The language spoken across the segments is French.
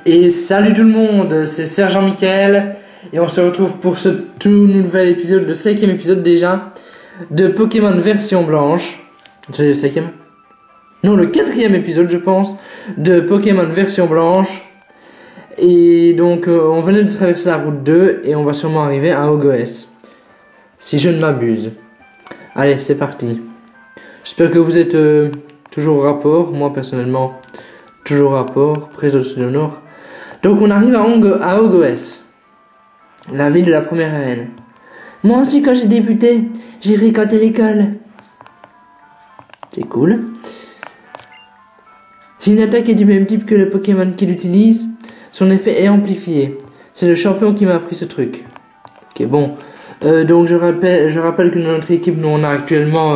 Et salut tout le monde, c'est Sergent Michael et on se retrouve pour ce tout nouvel épisode, le 5e épisode déjà, de Pokémon version blanche. C'est le 5e? Non, le 4e épisode je pense, de Pokémon version blanche. Et donc on venait de traverser la route 2 et on va sûrement arriver à Ogoes, si je ne m'abuse. Allez, c'est parti. J'espère que vous êtes toujours au rapport, moi personnellement toujours au rapport, près au sud nord. Donc on arrive à Ogoes, la ville de la première arène. Moi aussi quand j'ai débuté, j'ai fréquenté l'école. C'est cool. J'ai une attaque est du même type que le Pokémon qui l'utilise, son effet est amplifié. C'est le champion qui m'a appris ce truc. Ok, bon. Donc je rappelle que dans notre équipe, nous on a actuellement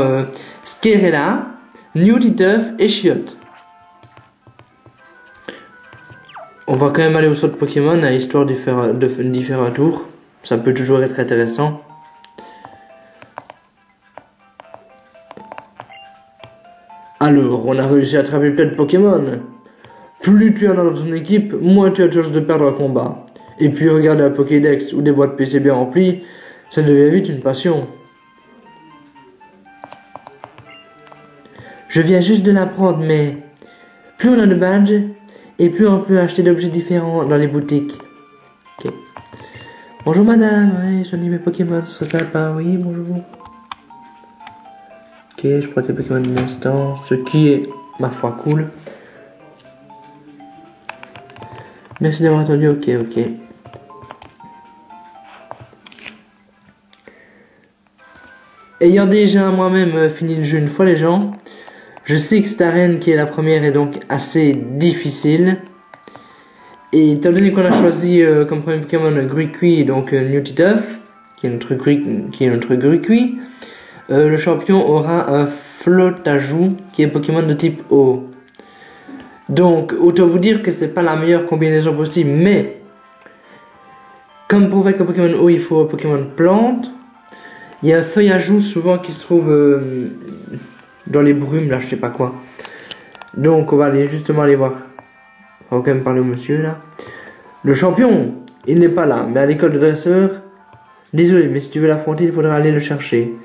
Skerella, Newtituff et Chiot. On va quand même aller au centre Pokémon, à histoire de faire différents tours. Ça peut toujours être intéressant. Alors, on a réussi à attraper plein de Pokémon. Plus tu en as dans ton équipe, moins tu as de chances de perdre un combat. Et puis regarder la Pokédex ou des boîtes PC bien remplies, ça devient vite une passion. Je viens juste de l'apprendre, mais plus on a de badges, et plus on peut acheter d'objets différents dans les boutiques. Ok. Bonjour madame, oui, j'en ai mes Pokémon, ce serait sympa, oui, bonjour. Ok, je prends tes Pokémon d'un instant, ce qui est, ma foi, cool. Merci d'avoir attendu, ok. Ayant déjà moi-même fini le jeu une fois les gens, je sais que cette arène qui est la première est donc assez difficile. Et étant donné qu'on a choisi comme premier Pokémon Gruikui, donc Newtituff, qui est notre Gruikui, le champion aura un Flotajou qui est Pokémon de type eau. Donc autant vous dire que c'est pas la meilleure combinaison possible, mais comme pour faire un Pokémon eau il faut un Pokémon plante. Il y a un Feuillajou souvent qui se trouve dans les brumes là, je sais pas quoi. Donc on va aller justement aller voir. On va quand même parler au monsieur là. Le champion, il n'est pas là, mais à l'école de dresseur. Désolé, mais si tu veux l'affronter, il faudra aller le chercher.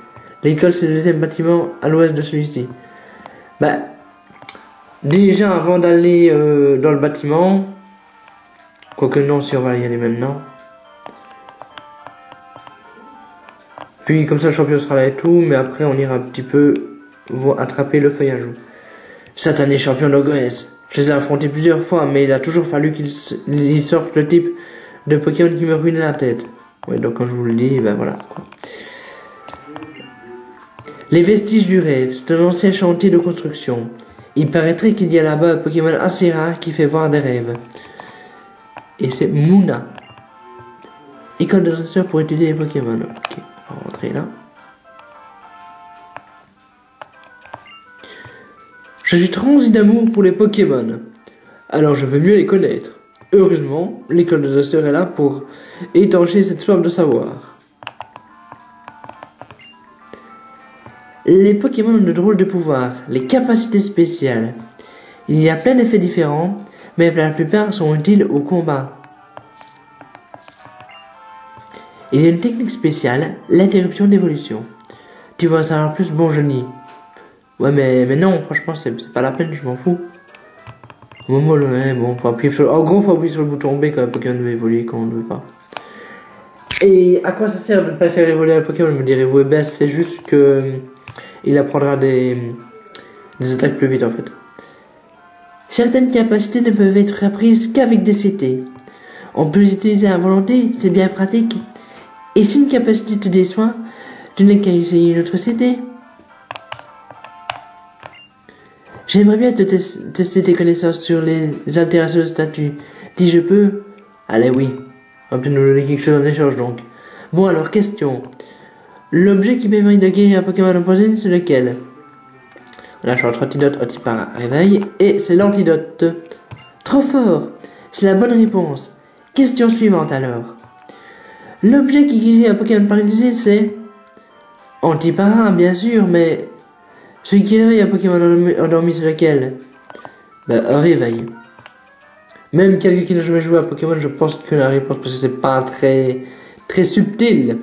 L'école c'est le deuxième bâtiment à l'ouest de celui-ci. Bah, déjà avant d'aller dans le bâtiment, quoique non, si on va y aller maintenant. Puis comme ça le champion sera là et tout, mais après on ira un petit peu attraper le Feuillajou. Satané champion d'Ogoes. Je les ai affrontés plusieurs fois, mais il a toujours fallu qu'ils sortent le type de Pokémon qui me ruinait la tête. Ouais, donc quand je vous le dis, ben voilà. Les vestiges du rêve, c'est un ancien chantier de construction. Il paraîtrait qu'il y a là-bas un Pokémon assez rare qui fait voir des rêves. Et c'est Munna. École de dresseur pour étudier les Pokémon. Ok, on va rentrer là. Je suis transi d'amour pour les Pokémon, alors je veux mieux les connaître. Heureusement, l'école de dresseur est là pour étancher cette soif de savoir. Les Pokémon ont de drôles de pouvoirs, les capacités spéciales. Il y a plein d'effets différents, mais la plupart sont utiles au combat. Il y a une technique spéciale, l'interruption d'évolution. Tu veux en savoir plus, bon Johnny? Ouais, mais non, franchement, c'est pas la peine, je m'en fous. Ouais, bon, faut appuyer sur... En gros, faut appuyer sur le bouton B quand un Pokémon veut évoluer, quand on ne veut pas. Et à quoi ça sert de ne pas faire évoluer un Pokémon, me direz-vous? Eh ben, c'est juste que... il apprendra des attaques plus vite, en fait. Certaines capacités ne peuvent être apprises qu'avec des CT. On peut les utiliser à volonté, c'est bien pratique. Et si une capacité te déçoit, tu n'as qu'à essayer une autre CT. J'aimerais bien te tester tes connaissances sur les altérations de statut. Dis je peux? Allez oui. On peut nous donner quelque chose en échange donc. Bon alors question. L'objet qui permet de guérir un Pokémon en poison, c'est lequel? Là je suis entre antidote, antipara, réveil. Et c'est l'antidote. Trop fort. C'est la bonne réponse. Question suivante alors. L'objet qui guérit un Pokémon paralysé c'est... Antipara bien sûr, mais... celui qui réveille un Pokémon endormi, c'est lequel? Ben, un réveil. Même quelqu'un qui n'a jamais joué à Pokémon, je pense qu'il connaît la réponse parce que c'est pas très subtil.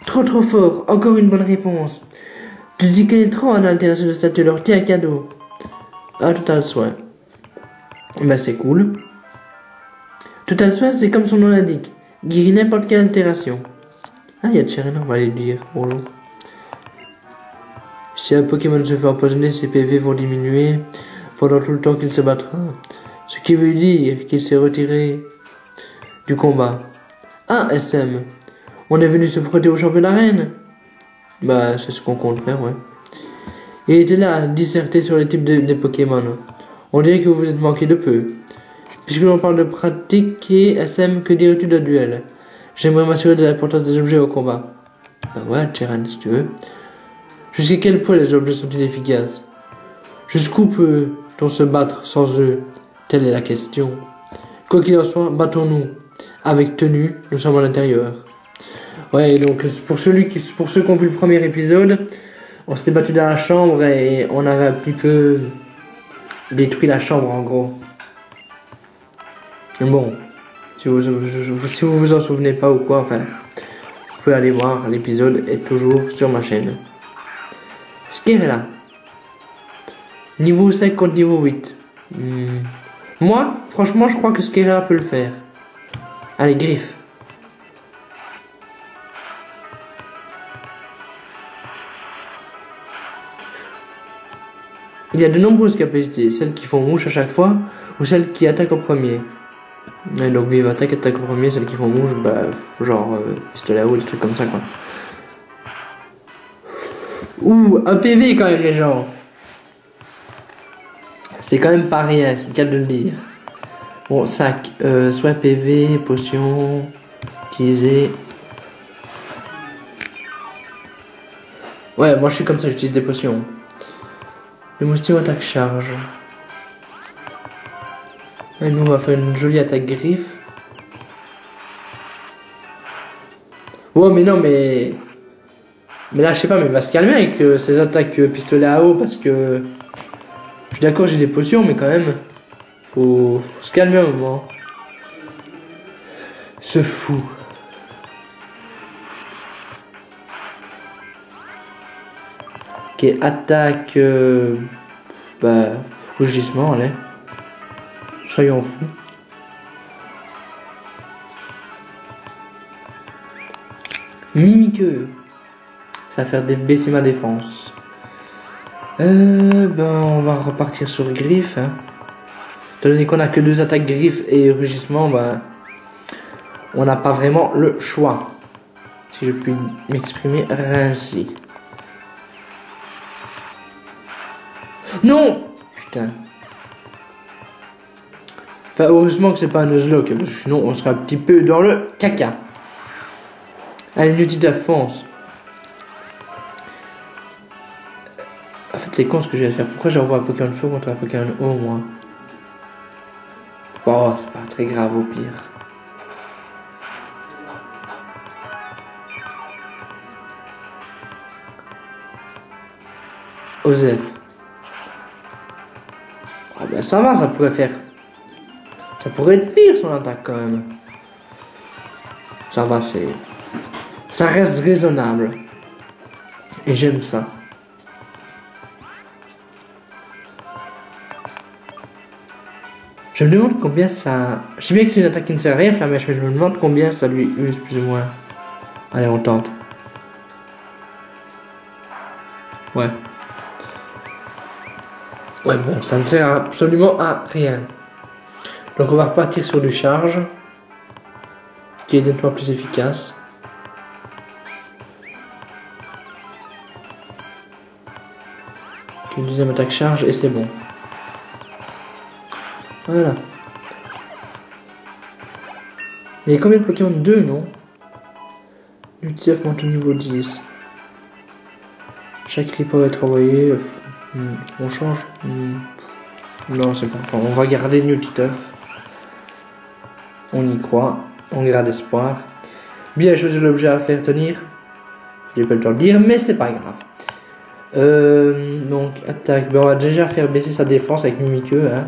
Trop fort, encore une bonne réponse. Tu t'y connais trop en altération de statut, alors tiens un cadeau. Ah, Total Soin. Bah c'est cool. Total Soin, c'est comme son nom l'indique. Guérit n'importe quelle altération. Ah, il y a Tcherena, on va aller le dire. Bonjour. Si un Pokémon se fait empoisonner, ses PV vont diminuer pendant tout le temps qu'il se battra. Ce qui veut dire qu'il s'est retiré du combat. Ah, SM. On est venu se frotter au champion d'arène. Bah, c'est ce qu'on compte faire, ouais. Il était là à disserter sur les types des Pokémon. On dirait que vous vous êtes manqué de peu. Puisque l'on parle de pratiquer SM, que dirais-tu de duel? J'aimerais m'assurer de l'importance des objets au combat. Bah ouais, Tcheran, si tu veux. Jusqu'à quel point les objets sont-ils efficaces? Jusqu'où peut-on se battre sans eux? Telle est la question. Quoi qu'il en soit, battons-nous. Avec tenue, nous sommes à l'intérieur. Ouais, donc pour ceux qui ont vu le premier épisode, on s'était battu dans la chambre et on avait un petit peu détruit la chambre en gros. Bon, si vous vous en souvenez pas ou quoi, enfin, vous pouvez aller voir, l'épisode est toujours sur ma chaîne. Skerela. Niveau 5 contre niveau 8. Moi, franchement, je crois que Skerela peut le faire. Allez, griffe. Il y a de nombreuses capacités, celles qui font mouche à chaque fois, ou celles qui attaquent au premier. Et donc vive attaque au premier, celles qui font mouche, bah, genre pistolet à eau, des trucs comme ça quoi. Ouh, un PV quand même les gens. C'est quand même pas rien, c'est le cas de le dire. Bon, sac, soit PV, potion, utiliser. Ouais, moi je suis comme ça, j'utilise des potions. Le moustique attaque charge. Et nous on va faire une jolie attaque griffe. Oh mais non mais... Mais là je sais pas, mais il va se calmer avec ses attaques pistolet à eau parce que... Je suis d'accord, j'ai des potions mais quand même... Faut se calmer un moment. Ce fou. Ok, attaque... bah... Rugissement, allez. Soyons fous. Mimiqueux. Ça va faire baisser ma défense. Ben on va repartir sur griffe. Hein. Étant donné qu'on a que 2 attaques griffe et rugissement, ben on n'a pas vraiment le choix. Si je puis m'exprimer ainsi. Non! Putain. Enfin, heureusement que c'est pas un Nuzlocke, parce que sinon on serait un petit peu dans le caca. Allez, Nutita, fonce. En fait, c'est con ce que je vais faire. Pourquoi j'envoie un Pokémon feu contre un Pokémon eau, moi? Oh, c'est pas très grave au pire. Osef. Ah ben ça va, ça pourrait faire... Ça pourrait être pire son attaque quand même. Ça va, c'est... Ça reste raisonnable. Et j'aime ça. Je me demande combien ça... Je sais bien que c'est une attaque qui ne sert à rien, Flamèche, mais je me demande combien ça lui use plus ou moins. Allez, on tente. Ouais. Ouais, bon, ça ne sert absolument à rien. Donc on va repartir sur du charge, qui est nettement plus efficace. Une deuxième attaque charge et c'est bon. Voilà. Il y a combien de Pokémon? 2, non? L'UTF monte au niveau 10. Chaque cri peut être envoyé. On change. Non, c'est pas. On va garder Newtituff. On y croit. On garde espoir. Bien choisi l'objet à faire tenir. J'ai pas le temps de dire, mais c'est pas grave. Donc, attaque. Ben, on va déjà faire baisser sa défense avec Mimiqueux. Hein.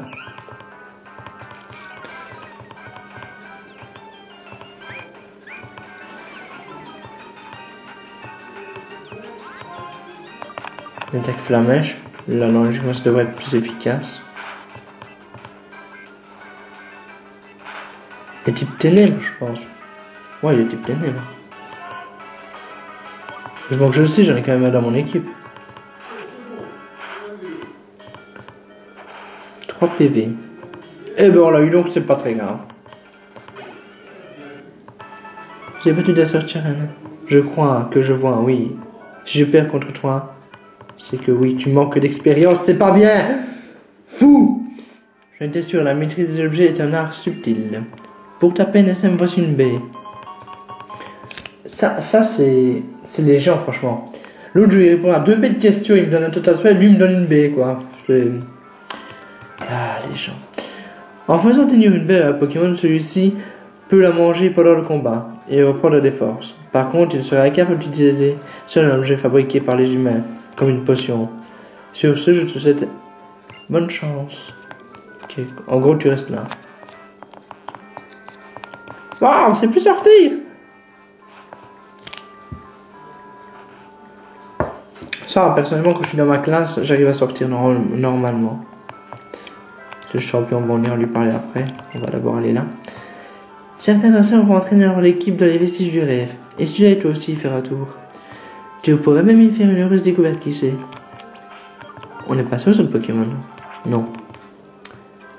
L'attaque flamèche. Là, logiquement, ça devrait être plus efficace. Les types ténèbres, je pense. Ouais, les types ténèbres. Je manque, je le sais, j'en ai quand même un dans mon équipe. 3 PV. Eh ben, on l'a eu, donc c'est pas très grave. J'ai battu ta sœur Cheren. Je crois que je vois, oui. Si je perds contre toi, c'est que oui, tu manques d'expérience, c'est pas bien. Fou. Je t'assure, sûr, la maîtrise des objets est un art subtil. Pour ta peine, SM, voici une baie. Ça c'est les gens, franchement. L'autre, je lui réponds à 2 bêtes de questions, il me donne un total souhait, lui il me donne une baie, quoi. Ah, les gens. En faisant tenir une baie à un Pokémon, celui-ci peut la manger pendant le combat et reprendre des forces. Par contre, il sera incapable d'utiliser seul un objet fabriqué par les humains, comme une potion. Sur ce, je te souhaite bonne chance. Ok, en gros, tu restes là. Waouh, c'est plus sortir. Ça, personnellement, quand je suis dans ma classe, j'arrive à sortir normalement. Le champion, bon, on ira lui parler après. On va d'abord aller là. Certains danseurs vont entraîner leur équipe dans les vestiges du rêve. Et celui-là et toi aussi y faire un tour. Tu pourrais même y faire une heureuse découverte, qui sait. On est passé au saut de Pokémon? Non.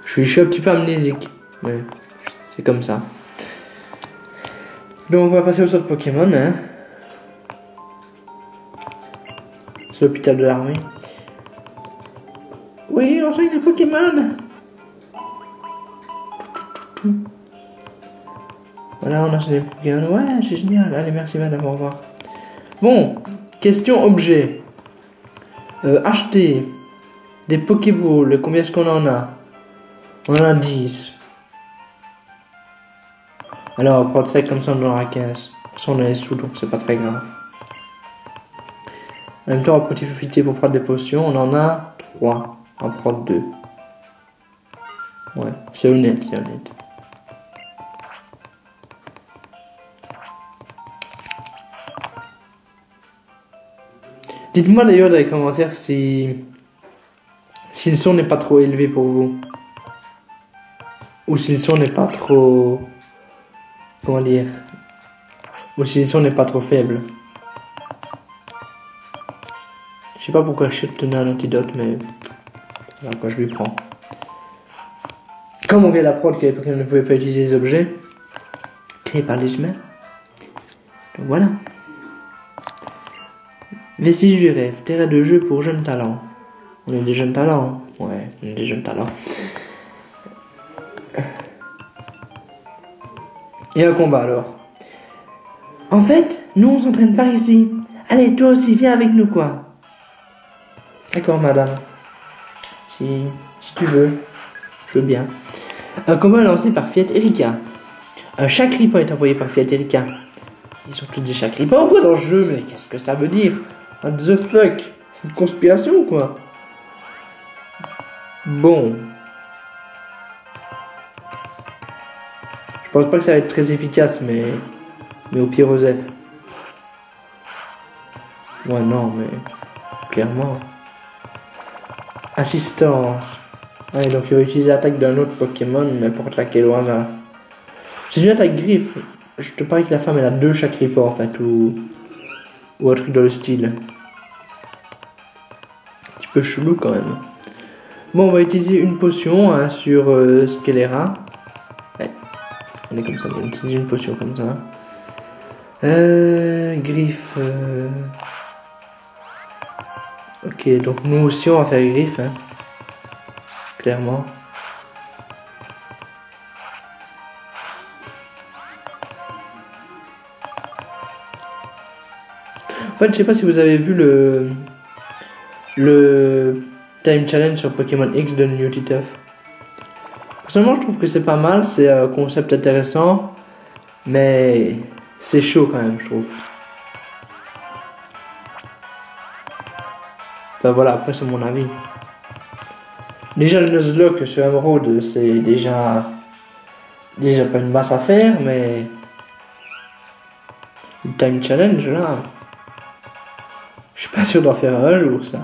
Je suis un petit peu amnésique. Mais c'est comme ça. Donc on va passer au saut de Pokémon, hein. C'est l'hôpital de l'armée. Oui, on soigne les Pokémon. Voilà, on a des Pokémon. Ouais, c'est génial. Allez, merci madame, au revoir. Bon, question objet. Acheter des Pokéballs. Combien est-ce qu'on en a? On en a 10. Alors, on va prendre ça comme ça, on en aura 15. De toute façon, on est sous, donc c'est pas très grave. En même temps, on va profiter pour prendre des potions. On en a 3. On va prendre 2. Ouais, c'est honnête, c'est honnête. Dites-moi d'ailleurs dans les commentaires si le son n'est pas trop élevé pour vous. Ou si le son n'est pas trop... Comment dire? Ou si le son n'est pas trop faible. Je sais pas pourquoi je tenais un antidote, mais... Voilà quoi, je lui prends. Comme on vient d'apprendre que les Pokémon ne pouvaient pas utiliser les objets créés par les humains. Donc voilà. Vestiges du rêve, terrain de jeu pour jeunes talents. On est des jeunes talents. Ouais, on est des jeunes talents. Et un combat alors. En fait, nous on s'entraîne par ici. Allez, toi aussi, viens avec nous quoi. D'accord madame. Si tu veux. Je veux bien. Un combat lancé par Fiat Erika. Un chat grippin est envoyé par Fiat Erika. Ils sont tous des chats grippins ou quoi dans le jeu, mais qu'est-ce que ça veut dire? What the fuck? C'est une conspiration ou quoi? Bon. Je pense pas que ça va être très efficace, mais au pire Osef. Ouais, non, mais clairement. Assistance. Ouais, donc il va utiliser l'attaque d'un autre Pokémon, n'importe laquelle au hasard. C'est une attaque griffe. Je te parie que la femme elle a 2 chaque report en fait, ou un truc dans le style. Un petit peu chelou quand même. Bon, on va utiliser une potion hein, sur Skelera. Ouais, on est comme ça, on va utiliser une potion comme ça. Griffe. Ok, donc nous aussi on va faire griffe. Hein. Clairement. En fait, je sais pas si vous avez vu le Time Challenge sur Pokémon X de New Titeuf. Personnellement, je trouve que c'est pas mal, c'est un concept intéressant, mais c'est chaud quand même, je trouve. Enfin voilà, après c'est mon avis. Déjà le Nuzlocke sur Emerald, c'est déjà pas une masse à faire, mais le Time Challenge là, je suis pas sûr d'en faire un jour ça.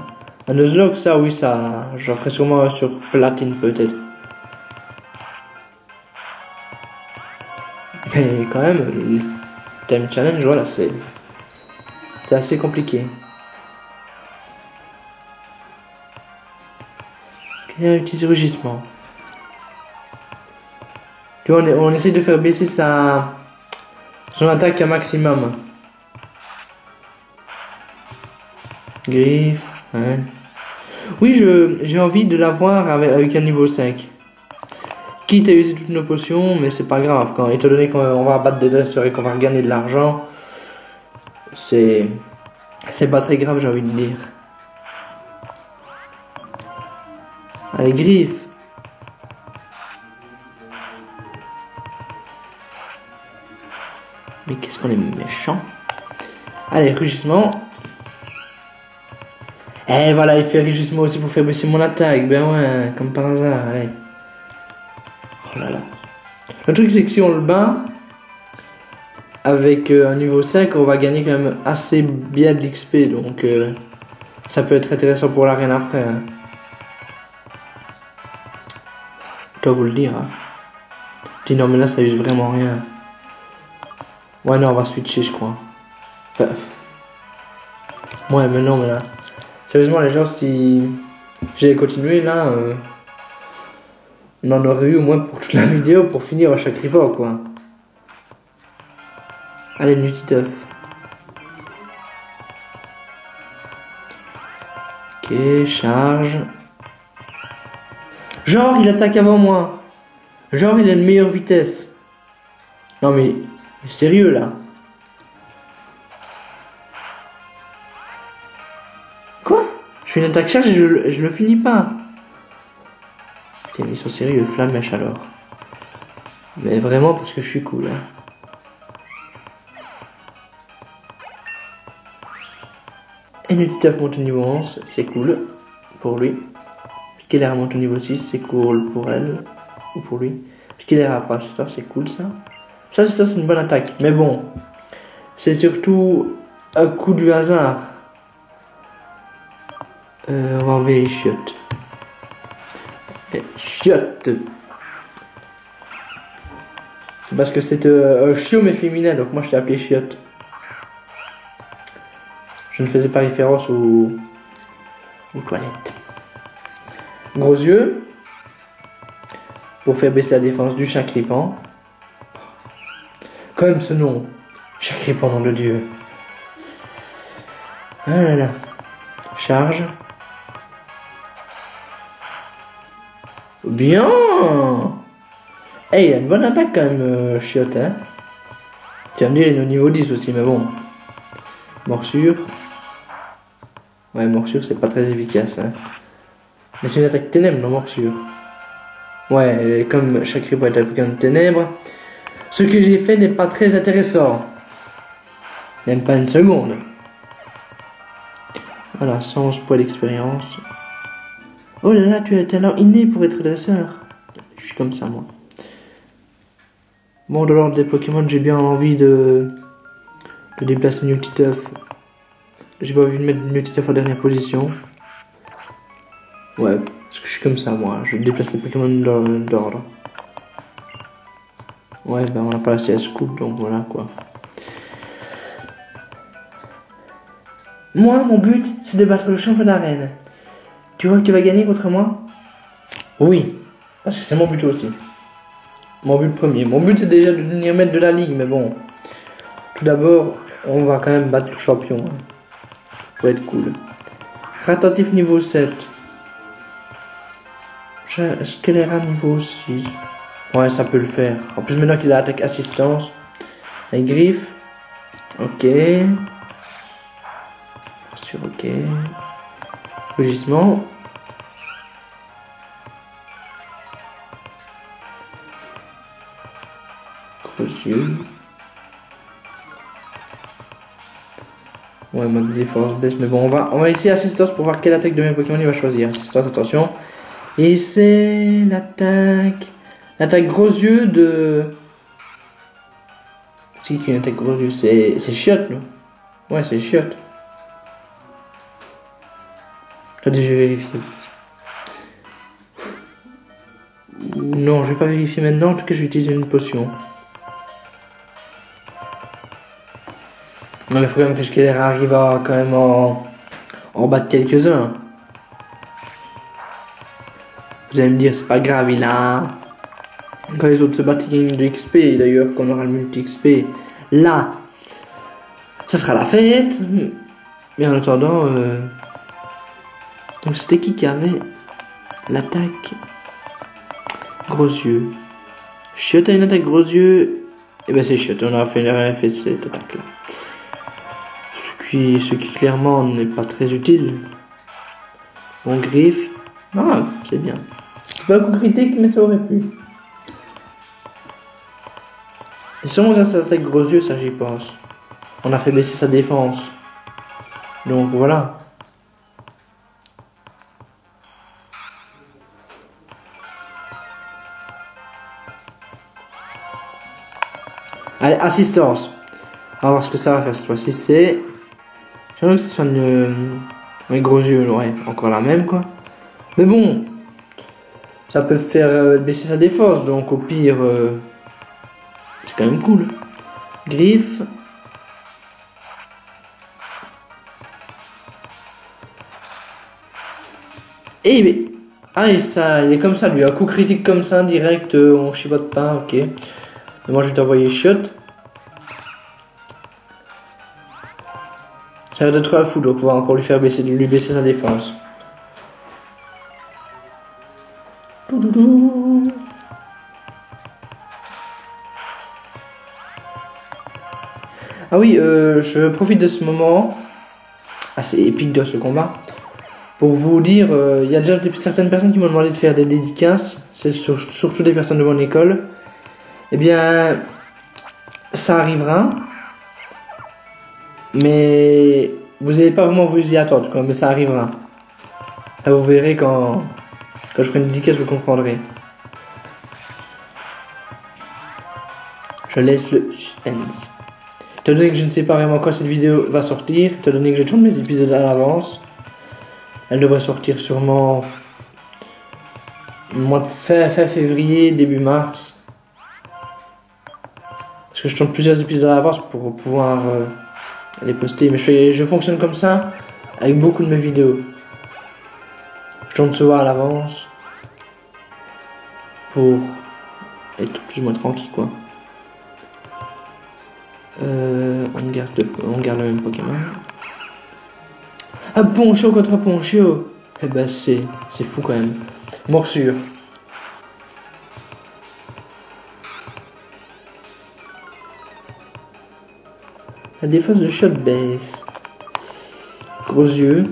Un Nuzlocke, ça oui, ça, j'en ferai sûrement sur platine peut-être. Mais quand même, le time challenge, voilà, c'est assez compliqué. Quel est utiliser rugissement? Tu vois, on essaie de faire baisser son attaque à maximum. Griffe, ouais. Oui, j'ai envie de l'avoir avec un niveau 5. Quitte à user toutes nos potions, mais c'est pas grave. Étant donné qu'on va abattre des dresseurs et qu'on va gagner de l'argent, c'est pas très grave, j'ai envie de dire. Allez, griffe. Mais qu'est-ce qu'on est méchant. Allez, rugissement. Et voilà, il fait rugissement aussi pour faire baisser mon attaque. Ben ouais, comme par hasard, allez. Oh là là. Le truc, c'est que si on le bat, avec un niveau 5, on va gagner quand même assez bien de l'XP. Donc, ça peut être intéressant pour l'arène après. Hein. Je dois vous le dire. Hein. Je dis non, mais là, ça use vraiment rien. Ouais, non, on va switcher, je crois. Enfin... Ouais, mais non, mais là... Sérieusement, les gens, si j'avais continué, là... On en aurait eu au moins pour toute la vidéo pour finir à chaque report, quoi. Allez, Nutiteuf. Ok, charge. Genre, il attaque avant moi. Genre, il a une meilleure vitesse. Non, mais sérieux, là. Quoi? Je fais une attaque charge et je le finis pas. Putain, mais ils sont sérieux, flammèche alors. Mais vraiment parce que je suis cool, hein. Et Nutiteuf monte au niveau 11, c'est cool pour lui. Skeller monte au niveau 6, c'est cool pour elle. Ou pour lui. Skeller après Assistor, c'est cool ça. Ça, c'est une bonne attaque. Mais bon, c'est surtout un coup du hasard. On va enlever les chiottes. Les chiottes. C'est parce que c'est un chiot mais féminin, donc moi je t'ai appelé chiotte. Je ne faisais pas référence aux toilettes. Gros yeux. Pour faire baisser la défense du Chacripan. Quand même ce nom. Chacripan, nom de Dieu. Ah là là. Charge. Bien. Hey, il a une bonne attaque quand même, chiotte, hein. Tu vas me dire, il est au niveau 10 aussi, mais bon. Morsure. Ouais, morsure, c'est pas très efficace, hein. Mais c'est une attaque ténèbres, non, morsure. Ouais, comme chaque ripo est appliqué en ténèbres, ce que j'ai fait n'est pas très intéressant. Même pas une seconde. Voilà, 111 points d'expérience. Oh là là, tu es un talent inné pour être dresseur. Je suis comme ça, moi. Bon, de l'ordre des Pokémon, j'ai bien envie de déplacer Nutiteuf. J'ai pas envie de mettre Nutiteuf en dernière position. Ouais, parce que je suis comme ça, moi. Je déplace les Pokémon d'ordre. Ouais, ben on n'a pas la CS Coupe, donc voilà, quoi. Moi, mon but, c'est de battre le champion d'arène. Tu vois que tu vas gagner contre moi? Oui, parce que c'est mon but aussi. Mon but premier. Mon but, c'est déjà de devenir maître de la ligue, mais bon. Tout d'abord, on va quand même battre le champion. Hein. Faut être cool. Rattentif niveau 7. Skelera niveau 6. Ouais, ça peut le faire. En plus, maintenant qu'il a attaque assistance. Un griffe. Ok. Sur ok. Rugissement. Gros yeux. Ouais, mode défense baisse. Mais bon, on va essayer assistance pour voir quelle attaque de mes Pokémon il va choisir. Assistance, attention. Et c'est l'attaque. L'attaque gros yeux de. C'est qui une attaque gros yeux? C'est chiotte, là. Ouais, c'est chiotte. Attendez, je vais vérifier. Non, je vais pas vérifier maintenant. En tout cas, je vais utiliser une potion. Non, mais il faut quand même que Skeller arrive à quand même en battre quelques-uns. Vous allez me dire, c'est pas grave, il a... Quand les autres se battent, ils gagnent de XP. D'ailleurs, quand on aura le multi-XP, là, ce sera la fête. Mais en attendant, donc c'était qui avait l'attaque gros yeux? Chiotte a une attaque gros yeux. Et ben c'est Chiotte, on a fait cette attaque là. Ce qui clairement n'est pas très utile. Bon, griffe. Ah, c'est bien. C'est pas un coup critique, mais ça aurait pu. Et si on regarde sa attaque gros yeux, ça j'y pense. On a fait baisser sa défense. Donc voilà. Allez, assistance. On va voir ce que ça va faire cette fois-ci. C'est... J'aimerais que ce soit un gros yeux, ouais, encore la même quoi. Mais bon, ça peut faire baisser sa défense, donc au pire, c'est quand même cool. Griffe. Et mais... Ah, et ça, il est comme ça lui, un coup critique comme ça, direct, on chibote pas, ok. Mais moi je vais t'envoyer chiotte. Ça va être un fou, donc on va encore lui faire baisser, sa défense. Ah oui, je profite de ce moment assez épique de ce combat pour vous dire, il y a déjà certaines personnes qui m'ont demandé de faire des dédicaces, c'est surtout des personnes de mon école. Eh bien, ça arrivera, mais vous n'allez pas vraiment vous y attendre, quoi, mais ça arrivera. Là, vous verrez quand je ferai une dédicace, vous comprendrez. Je laisse le suspense. Étant donné que je ne sais pas vraiment quand cette vidéo va sortir, étant donné que je tourne mes épisodes à l'avance, elle devrait sortir sûrement mois de fin février, début mars. Parce que je tourne plusieurs épisodes à l'avance pour pouvoir les poster. Mais je fonctionne comme ça avec beaucoup de mes vidéos. Je tourne souvent à l'avance pour être plus ou moins tranquille quoi. On garde le même Pokémon. Ah, Poncho contre Poncho. Eh ben c'est fou quand même. Morsure. La défense de Shot baisse. Gros yeux.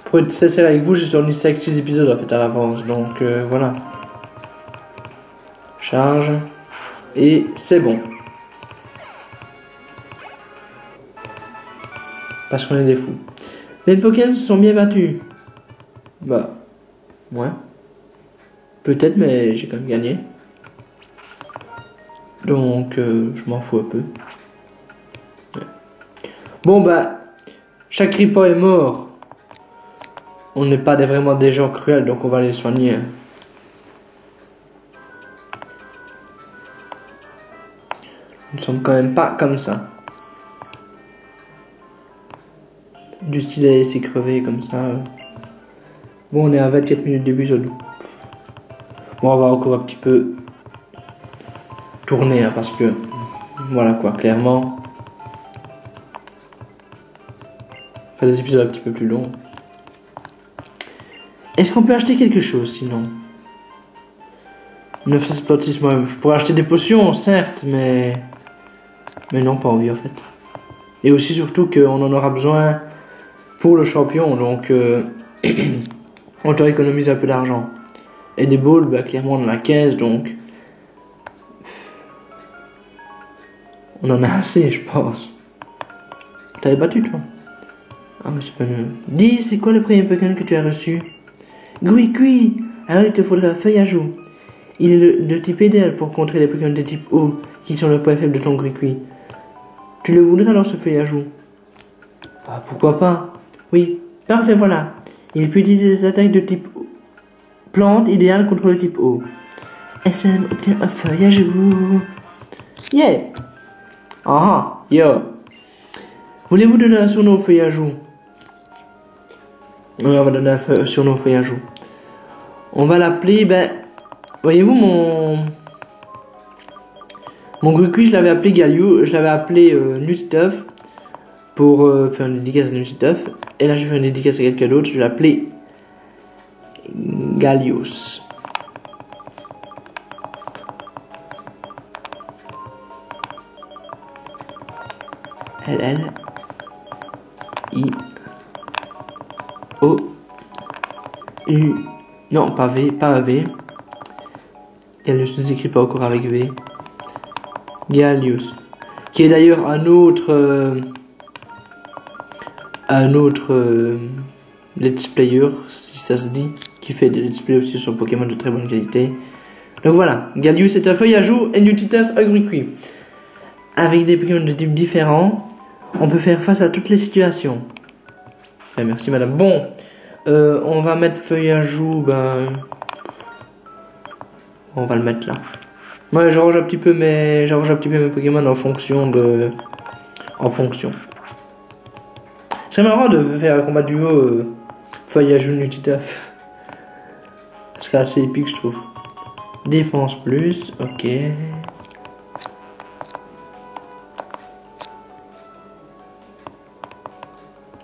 Pour être sincère avec vous, j'ai tourné 5-6 épisodes en fait à l'avance. Donc voilà. Charge. Et c'est bon. Parce qu'on est des fous. Les Pokémon se sont bien battus. Bah. Ouais. Peut-être, mais j'ai quand même gagné. Donc, je m'en fous un peu. Ouais. Bon, bah. Chaque Ripa est mort. On n'est pas vraiment des gens cruels, donc on va les soigner. Nous ne sommes quand même pas comme ça. Du style à laisser crever comme ça. Bon, on est à 24 minutes d'épisode. Bon, on va encore un petit peu tourner hein, parce que voilà quoi, clairement. Faire des épisodes un petit peu plus longs. Est-ce qu'on peut acheter quelque chose sinon? 976 moi-même. Je pourrais acheter des potions, certes, mais non, pas envie en fait. Et aussi surtout qu'on en aura besoin pour le champion, donc on doit économiser un peu d'argent. Et des balls, bah, clairement dans la caisse, donc on en a assez, je pense. T'avais battu toi? Ah mais c'est pas mieux. Dis, c'est quoi le premier Pokémon que tu as reçu? Gouicui. Alors il te faudra Feuillajou. Il est de type idéal pour contrer les Pokémon de type eau, qui sont le point faible de ton Gouicui. Tu le voudrais alors ce feuillage où? Ah, pourquoi pas? Oui, parfait, voilà. Il peut utiliser des attaques de type plante idéale contre le type eau. SM obtient un feuillage où? Yeah! Ah, yo! Voulez-vous donner un surnom au feuillage où? Oui, on va donner un surnom au feuillage où. On va l'appeler, ben, voyez-vous mon Gruqui, je l'avais appelé Galio, je l'avais appelé Nutituff pour faire une dédicace à Nutituff. Et là, je vais faire une dédicace à quelqu'un d'autre, je vais l'appeler Galios. L-L-I-O-U. Non, pas V, pas un V. Galios ne s'écrit pas encore avec V. Galios. Qui est d'ailleurs un autre let's player, si ça se dit, qui fait des let's play aussi sur Pokémon de très bonne qualité. Donc voilà, Galios est un feuillage et Nutituff un Gruqui. Avec des Pokémon de types différents, on peut faire face à toutes les situations. Ben, merci madame. Bon, on va mettre feuillage, ben... on va le mettre là. Moi, j'arrange un petit peu mes Pokémon en fonction de... C'est marrant de faire un combat duo feuillage ou Nutituff. Ce serait assez épique, je trouve. Défense plus, ok.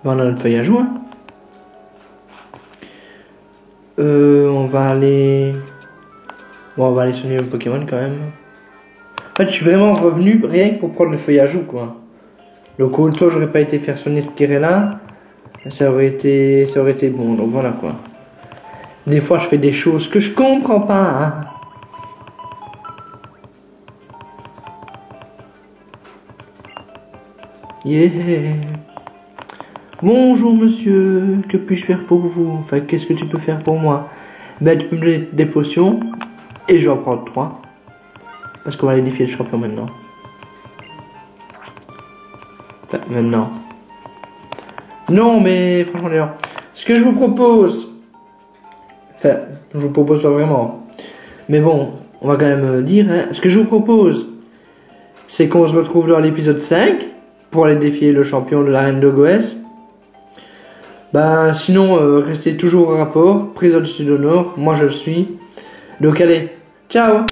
Bon, on a notre feuillage hein. On va aller... Bon, on va aller soigner le Pokémon quand même. En fait, je suis vraiment revenu rien que pour prendre le feuillage quoi. Donc autant j'aurais pas été faire soigner ce Kirella, ça aurait été bon. Donc voilà quoi. Des fois je fais des choses que je comprends pas. Hein. Yeah. Bonjour monsieur, que puis-je faire pour vous? Enfin, qu'est-ce que tu peux faire pour moi? Ben tu peux me donner des potions et je vais en prendre 3. Parce qu'on va aller défier le champion maintenant. Enfin, maintenant. Non, mais franchement, d'ailleurs, ce que je vous propose... Enfin, je vous propose pas vraiment. Mais bon, on va quand même dire... Hein, ce que je vous propose, c'est qu'on se retrouve dans l'épisode 5 pour aller défier le champion de l'arène de Goès. Ben, sinon, restez toujours au rapport. Présent du Sud au Nord, moi je le suis. Donc allez, ciao!